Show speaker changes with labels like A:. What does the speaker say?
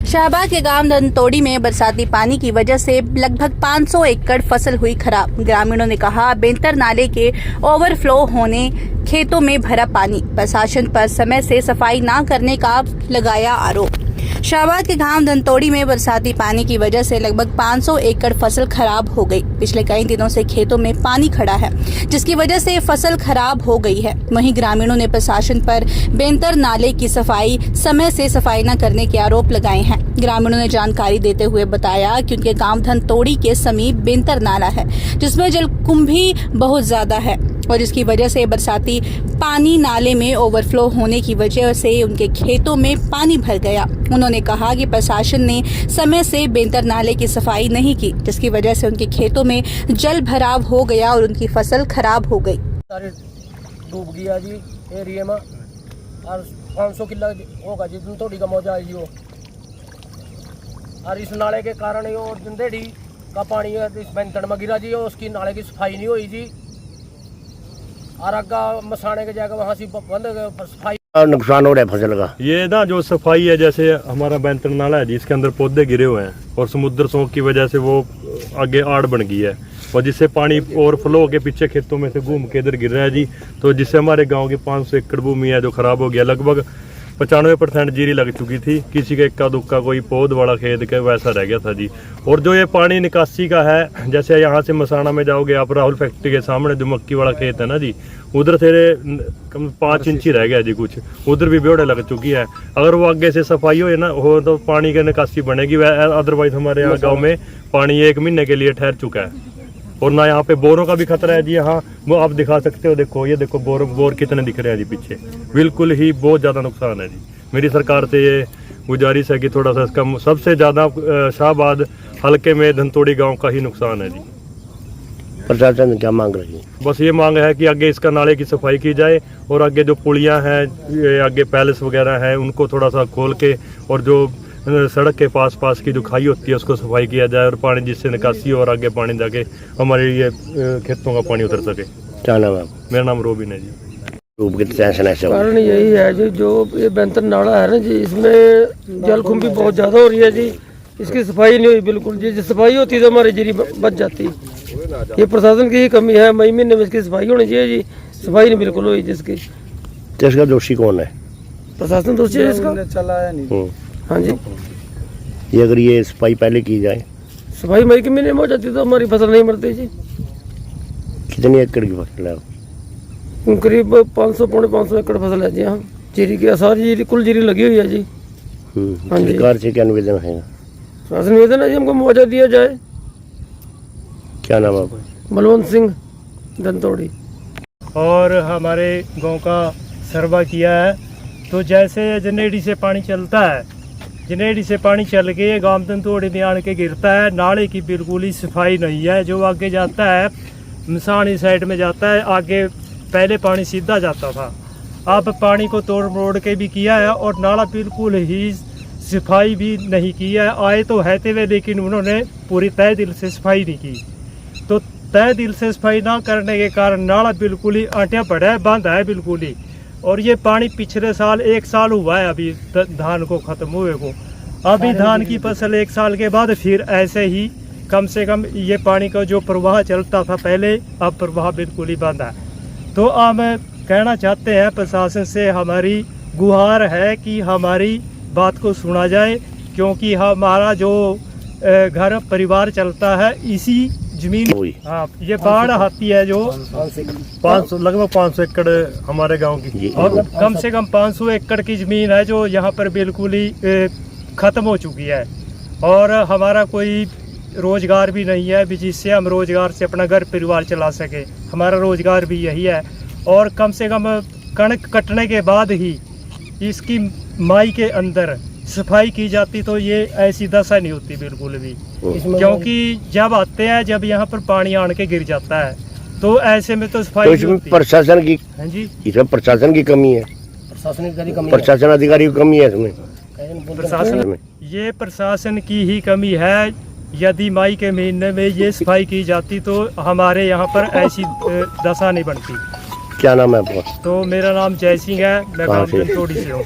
A: शाहबाद के गांव धनतोड़ी में बरसाती पानी की वजह से लगभग 500 एकड़ फसल हुई खराब। ग्रामीणों ने कहा, बेंतर नाले के ओवरफ्लो होने, खेतों में भरा पानी, प्रशासन पर समय से सफाई न करने का लगाया आरोप। शाहबाद के गांव धनतोड़ी में बरसाती पानी की वजह से लगभग 500 एकड़ फसल खराब हो गई। पिछले कई दिनों से खेतों में पानी खड़ा है, जिसकी वजह से फसल खराब हो गई है। वहीं ग्रामीणों ने प्रशासन पर बेंतर नाले की समय से सफाई न करने के आरोप लगाए हैं। ग्रामीणों ने जानकारी देते हुए बताया कि उनके गांव धनतोड़ी के समीप बेंतर नाला है, जिसमें जलकुंभी बहुत ज्यादा है और जिसकी वजह से बरसाती पानी नाले में ओवरफ्लो होने की वजह से उनके खेतों में पानी भर गया। उन्होंने कहा कि प्रशासन ने समय से बेंतर नाले की सफाई नहीं की, जिसकी वजह से उनके खेतों में जल भराव हो गया और उनकी फसल खराब हो गई।
B: डूब गया जी एरिया में और 500 किला होगा जी धनतोड़ी का मौजा है जी वो। और इस नाले के कारण ये और जिंदेड़ी का पानी इस बेंतर में गिरा जी, उसकी नाले की सफाई नहीं हुई जी। और अग्गा मसाने के जगह वहाँ से बंद सफाई,
C: नुकसान हो रहा है फसल का।
D: ये ना जो सफाई है, जैसे हमारा बेंतर नाला है जी, इसके अंदर पौधे गिरे हुए हैं और समुद्र सोख की वजह से वो आगे आड़ बन गई है और जिससे पानी ओवरफ्लो के पीछे खेतों में से घूम के इधर गिर रहा है जी। तो जिससे हमारे गांव की 500 एकड़ भूमि है जो खराब हो गया। लगभग 95% जीरी लग चुकी थी, किसी का इक्का दुक्का कोई पौध वाला खेत के वैसा रह गया था जी। और जो ये पानी निकासी का है, जैसे यहाँ से मसाना में जाओगे आप, राहुल फैक्ट्री के सामने जो मक्की वाला खेत है ना जी, उधर से कम 5 इंच ही रह गया जी कुछ, उधर भी बेड़े लग चुकी है। अगर वो आगे से सफाई हो तो पानी की निकासी बनेगी। अदरवाइज हमारे यहाँ गाँव में पानी 1 महीने के लिए ठहर चुका है और ना यहाँ पे बोरों का भी खतरा है जी। यहाँ वो आप दिखा सकते हो, देखो ये देखो बोर कितने दिख रहे हैं जी पीछे। बिल्कुल ही बहुत ज़्यादा नुकसान है जी। मेरी सरकार से ये गुजारिश है कि थोड़ा सा इसका, सबसे ज़्यादा शाहबाद हल्के में धनतोड़ी गांव का ही नुकसान है जी।
C: प्रशासन क्या मांग रही है?
D: बस ये मांग है कि आगे इसका नाले की सफाई की जाए और आगे जो पुलियाँ हैं, आगे पैलेस वगैरह हैं, उनको थोड़ा सा खोल के और जो सड़क के पास की जो खाई होती है उसको सफाई किया जाए और पानी जिससे निकासी हो और आगे पानी जाके हमारे ये खेतों का पानी उतर सके।
C: क्या नाम है?
D: मेरा नाम रोबिन है जी।
B: कारण यही है जी, जो ये बेंतर नाला है ना जी, इसमें जलकुंभी बहुत ज़्यादा हो रही है जी। इसकी सफाई नहीं हुई बिल्कुल जी। सफाई होती तो हमारी जीरी बच जाती। ये प्रशासन की ही कमी है। मई महीने में इसकी सफाई होनी चाहिए जी, सफाई नहीं बिल्कुल हुई जिसकी।
C: इसका दोषी कौन है?
B: प्रशासन दोषी है इसका, चलाया नहीं। हाँ जी,
C: ये अगर ये सफाई पहले की जाए,
B: सफाई मई के महीने में हो जाती तो हमारी फसल नहीं मरती जी।
C: कितनी एकड़ की फसल है?
B: करीब 500 एकड़ फसल है जी। हाँ, जीरी की सारी जीरी, कुल जीरी लगी हुई है जी। हाँ जी,
C: सरकार से क्या निवेदन है?
B: शासन निवेदन है जी, हमको मुआवजा दिया जाए।
C: क्या नाम है आपका?
B: बलवंत सिंह, धनतोड़ी।
E: और हमारे गांव का सर्वा किया है, तो जैसे जनेडी से पानी चलता है, जनेडी से पानी चल के गांव धनतोड़ी में आन के गिरता है। नाले की बिल्कुल ही सफाई नहीं है। जो आगे जाता है मसानी साइड में जाता है, आगे पहले पानी सीधा जाता था, अब पानी को तोड़ मोड़ के भी किया है और नाला बिल्कुल ही सफाई भी नहीं की है। आए तो हैते हुए, लेकिन उन्होंने पूरी तय दिल से सफाई नहीं की। तो तय दिल से सफाई ना करने के कारण नाला बिल्कुल ही आंटिया पड़ा है, बंद है बिल्कुल ही। और ये पानी पिछले साल 1 साल हुआ है अभी धान को ख़त्म हुए को। अभी धान की फसल 1 साल के बाद फिर ऐसे ही कम से कम ये पानी का जो प्रवाह चलता था पहले, अब प्रवाह बिल्कुल ही बंद है। तो हम कहना चाहते हैं प्रशासन से, हमारी गुहार है कि हमारी बात को सुना जाए, क्योंकि हमारा जो घर परिवार चलता है इसी जमीन। हाँ, ये बाढ़ आती है जो
D: 500 लगभग 500 एकड़ हमारे गांव की,
E: और कम से कम 500 एकड़ की ज़मीन है जो यहाँ पर बिल्कुल ही ख़त्म हो चुकी है। और हमारा कोई रोज़गार भी नहीं है जिससे हम रोज़गार से अपना घर परिवार चला सके। हमारा रोज़गार भी यही है। और कम से कम कणक कटने के बाद ही इसकी माई के अंदर सफाई की जाती तो ये ऐसी दशा नहीं होती बिल्कुल भी। क्योंकि जब आते हैं, जब यहाँ पर पानी आन के गिर जाता है, तो ऐसे में तो सफाई नहीं होती।
C: प्रशासन की,
E: हाँ जी,
C: इसमें प्रशासन की कमी है, प्रशासन अधिकारी की कमी है इसमें।
E: प्रशासन में ये प्रशासन की ही कमी है। यदि मई के महीने में ये सफाई की जाती तो हमारे यहाँ पर ऐसी दशा नहीं बनती।
C: क्या नाम है आपका?
E: तो मेरा नाम जय सिंह है, मैं गाँव धनतोड़ी से हूँ।